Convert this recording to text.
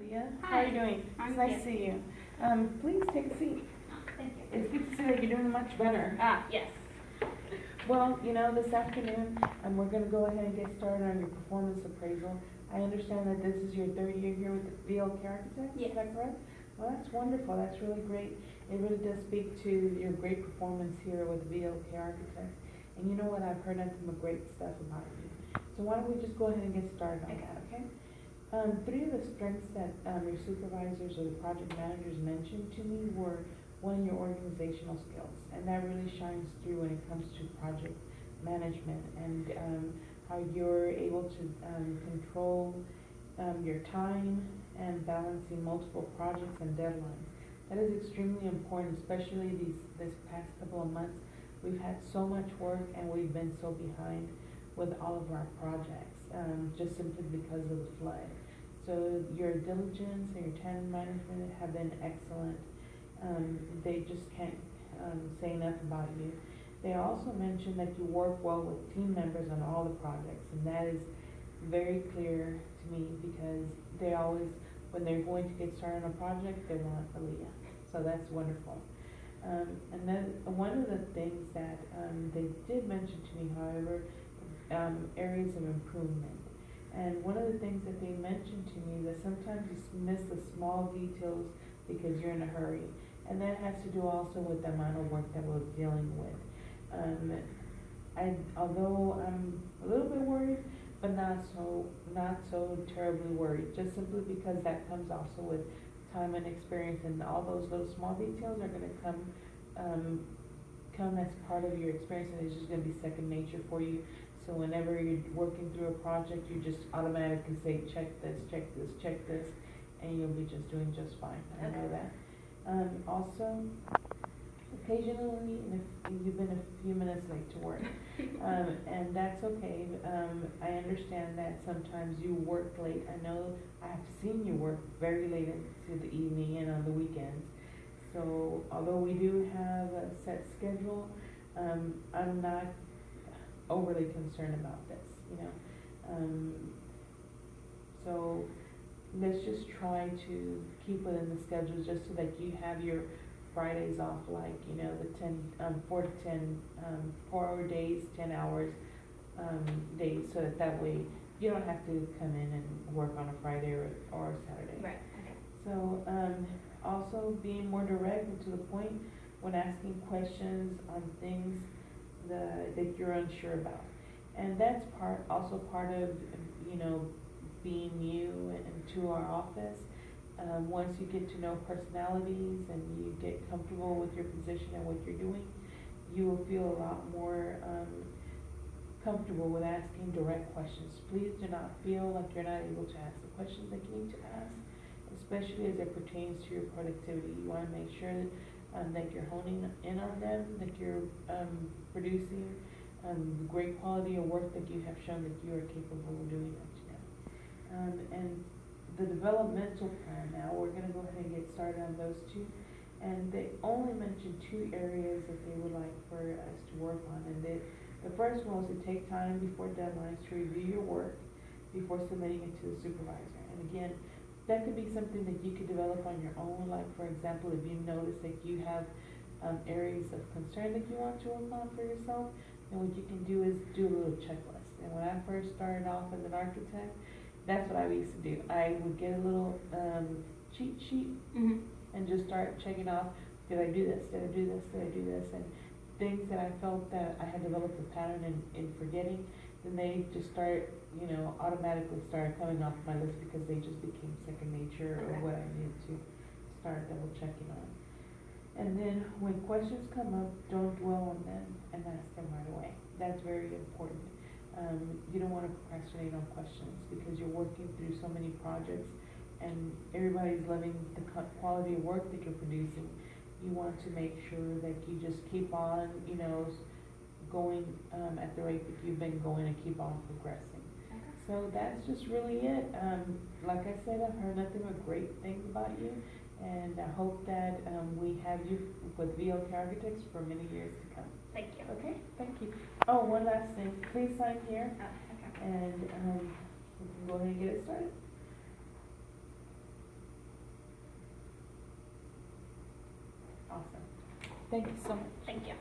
Leah. How Hi. are you doing? I'm It's nice good. to see you. Please take a seat. Thank you. It's good to see that you're doing much better. Yes. Well, this afternoon, we're going to go ahead and get started on your performance appraisal. I understand that this is your third year here with the VLK Architects, Yes. is that correct? Well, that's wonderful. That's really great. It really does speak to your great performance here with VLK Architects. And you know what? I've heard nothing but great stuff about you. So why don't we just go ahead and get started on that, okay? Three of the strengths that your supervisors or the project managers mentioned to me were, one, your organizational skills, and that really shines through when it comes to project management and how you're able to control your time and balancing multiple projects and deadlines. That is extremely important, especially this past couple of months. We've had so much work and we've been so behind with all of our projects, just simply because of the flood. So your diligence and your time management have been excellent. They just can't say enough about you. They also mentioned that you work well with team members on all the projects, and that is very clear to me because they always, when they're going to get started on a project, they want Aaliyah. So that's wonderful. And then one of the things that they did mention to me, however, areas of improvement. And one of the things that they mentioned to me that sometimes you miss the small details because you're in a hurry. And that has to do also with the amount of work that we're dealing with. Although I'm a little bit worried, but not so terribly worried, just simply because that comes also with time and experience, and all those little small details are going to come as part of your experience, and it's just going to be second nature for you. So whenever you're working through a project, you just automatically say, check this, check this, check this, and you'll be just doing just fine. I know that. Also, occasionally, you've been a few minutes late to work, and that's okay. I understand that sometimes you work late. I know I have seen you work very late into the evening and on the weekends. So although we do have a set schedule, I'm not overly concerned about this, So let's just try to keep within the schedule just so that you have your Fridays off, like, the 4 to 10, 4 days, 10 hours days, so that way you don't have to come in and work on a Friday or Saturday. Right. Okay. So also being more direct and to the point when asking questions on things that you're unsure about. And that's also part of, being new and to our office. Once you get to know personalities and you get comfortable with your position and what you're doing, you will feel a lot more comfortable with asking direct questions. Please do not feel like you're not able to ask the questions that you need to ask, especially as it pertains to your productivity. You want to make sure that you're honing in on them, that you're producing great quality of work that you have shown that you are capable of doing that now. And the developmental plan now, we're going to go ahead and get started on those two. And they only mentioned 2 areas that they would like for us to work on. And the first one was to take time before deadlines to review your work before submitting it to the supervisor. And again, that could be something that you could develop on your own. Like, for example, if you notice that you have areas of concern that you want to work on for yourself, then what you can do is do a little checklist. And when I first started off as an architect, that's what I used to do. I would get a little cheat sheet and just start checking off, did I do this, did I do this, did I do this, and things that I felt that I had developed a pattern in forgetting, then they just start, automatically started coming off my list because they just became second nature of what I needed to start double checking on. And then when questions come up, don't dwell on them and ask them right away. That's very important. You don't want to procrastinate on questions because you're working through so many projects and everybody's loving the quality of work that you're producing. You want to make sure that you just keep on, going at the rate that you've been going and keep on progressing. Okay. So that's just really it. Like I said, I've heard nothing but great things about you, and I hope that we have you with VLK Architects for many years to come. Thank you. Okay, thank you. Oh, one last thing. Please sign here, Okay. and we can go ahead and get it started. Awesome. Thank you so much. Thank you.